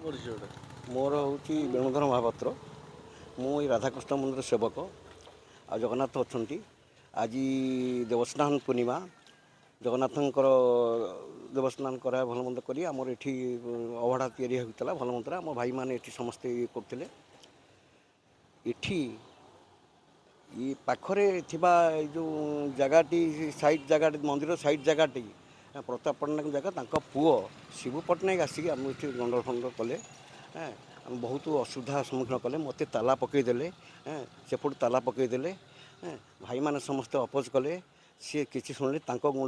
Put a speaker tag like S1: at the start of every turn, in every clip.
S1: मोर हूँ वेणुधर महापात्र मु राधाकृष्ण मंदिर सेवक आ जगन्नाथ अच्छा आज देवस्नान पूर्णिमा जगन्नाथ देवस्नान करा भल मंद कर आमर ये अवढ़ा या भल मंद आम भाई मैंने समस्ते ये करते ये पाखरे जो जगहटी साइड जगह मंदिर साइड जगहटी प्रताप पट्टनायक जगह पुओ शिव पट्टनायक आसिक आम ये गंडल फंड कले आम बहुत असुविधा सम्मुखीन कले मत ताला पकईदे सेपटू ताला पकईदे भाई मैंने समस्त अपोज कले सी किसी शुणिले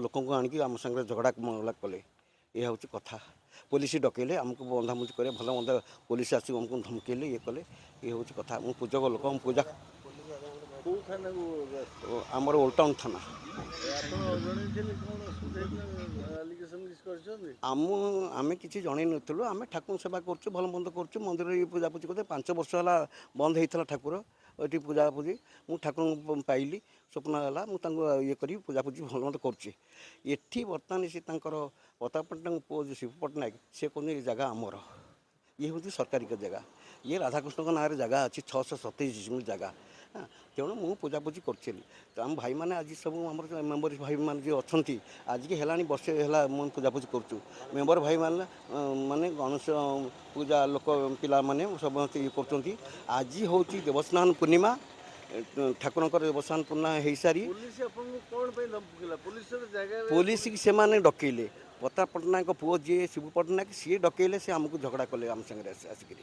S1: लोक आणिकी आम सागर झगड़ा मला कले यह हूँ कथा पुलिस डकैले आमको बंधाबुझी करे भल मंद पुलिस आसिक आमको धमकेले ये कले ये हूँ कथा मु पूजक लोक पूजा आमर ओल्ड टाउन थाना आम किसी जन नु आम ठाकुर सेवा करूँ भल मंद करूँ मंदिर पूजापूजी करते 5 वर्ष है बंद होता ठाकुर ये पूजापूजी मु ठाकुर पाइली स्वप्न है मुझे ये करी पूजापूजी भल मंद करुँची बर्तमान सी प्रताप पट्टनायक पुओ शिव पट्टनायक सी कहते जगह आमर ये हूँ सरकारी जगह ये राधाकृष्ण ना जगह अच्छी 627 जगह तेणु मु पूजापूजी करी तो आम भाई मैंने आज सब आम मेम्बर भाई मैंने जो अच्छा आज की है वर्षे है मुझे पूजापूजी करुँ मेम्बर भाई मैंने माने गणेश पूजा लोक पिला माने सब ये कर आज हूँ देवस्नान पूर्णिमा ठाकुर देवस्नान पूर्णिमा हो सारी पुलिस से माने डकैले प्रताप पट्टनायक पुओ जी शिव पट्टनायक सी डकैले से आमको झगड़ा कले आम सागर आसिक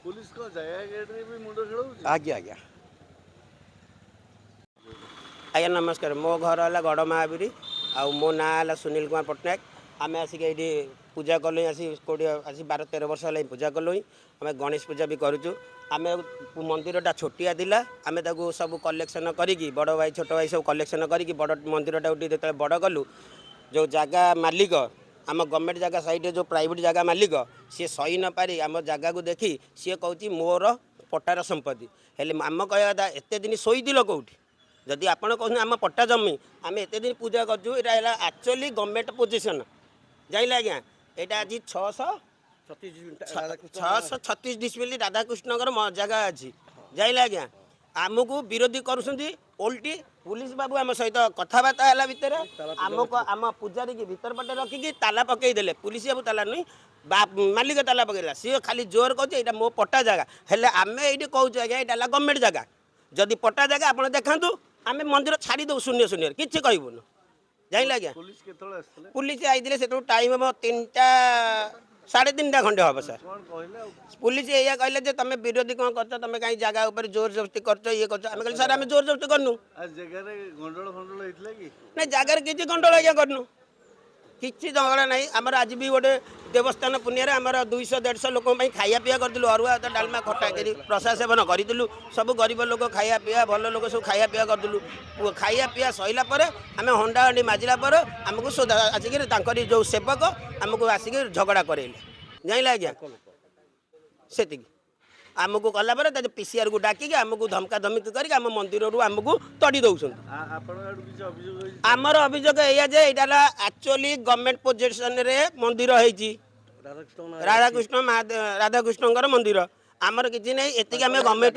S2: पुलिस को जगह
S1: आज्ञा आज्ञा
S3: आज्ञा नमस्कार मो घर है गड़ महावीर आ मो ना है सुनील कुमार पट्टनायक आम आसिक ये पूजा कल आसी 12-13 वर्ष है पूजा कल आम गणेश पूजा भी करुँ आम मंदिरटा छोटिया थिला आम सब कलेक्शन करी बड़ भाई छोट भाई सब कलेक्शन करी बड़ मंदिरटा जो बड़ कलु जो जगह मालिक आम गवर्नमेंट जगह साइड जो प्राइवेट जगह मालिक सी सही न पारी आम जगह को देखी सी कहूँ मोर पट्टार संपत्ति हेले आम कह एत दिन शोल कौटी जदि आपड़ कहते आम पट्टा जमी आम एत दिन पूजा करूँ यहाँ एक्चुअली गवर्नमेंट पोजिशन जाइले आज्ञा यहाँ आज 636 डिस्मिल राधाकृष्ण जगह अच्छी जाइले आज्ञा आमको विरोधी करुँच ओल्टी पुलिस बाबू आम सहित कथबार्ता है भितर आमको आम पूजारी की भीतर पटे रखिकी ताला पकईदे पुलिस बाबू ताला नुई मालिक ताला पकईला सी खाली जोर कहते यहाँ मो पट्टा जगह हेले आम ये कहूँ आज्ञा यहाँ गवर्नमेंट जगह जदि पट्टा जगह आप देखा आम मंदिर छाड़ी दो शून्य शून्य किसी कहबून जाइले आज्ञा पुलिस आई से टाइम हम 3टा 3:30 खंडे हम सर पुलिस या कहले तुम विरोधी कौन कर तुम कहीं जगह ऊपर जोर जबरदस्ती कर ये कर सर आम जोर जबरदस्ती करनु ना जगार किसी गंडल आज्ञा करनु किसी झगड़ा ना आमर आज भी गोटे देवस्थान पुण्य आमर 200-150 लोक खाया पीया करूँ अरुआ भात डालमा खटा कर प्रसाद सेवन करूँ सब गरीब लोक खाया पीया भल लोक सब खाया पीया करूँ खाया पीया सैला आम हंडा हंडी माजिला आमको आसिक जो सेवक आमको आसिक झगड़ा करेले जाइले आज्ञा से आमको कलापर पीसीआर को डाकिक आमको धमका धमकी करके आम मंदिर आमको तड़ी दौरान आमर अभियोग या एक्चुअली गवर्नमेंट पोजिशन रे मंदिर होती राधाकृष्ण मंदिर आमर किसी नहीं एति आम गवर्नमेंट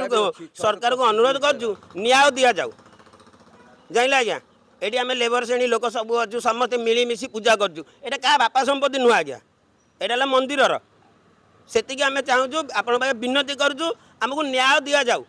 S3: सरकार को अनुरोध करूँ न्याय दि जाऊ जाइले आज्ञा ये आम लेबर श्रेणी लोक सब अच्छु समस्त मिलमिशी पूजा करूँ यहाँ क्या बापा संपत्ति नुह आज्ञा यहाँ मंदिर से आम चाहूँ आपण विनती करूँ आमको न्याय दि जाऊ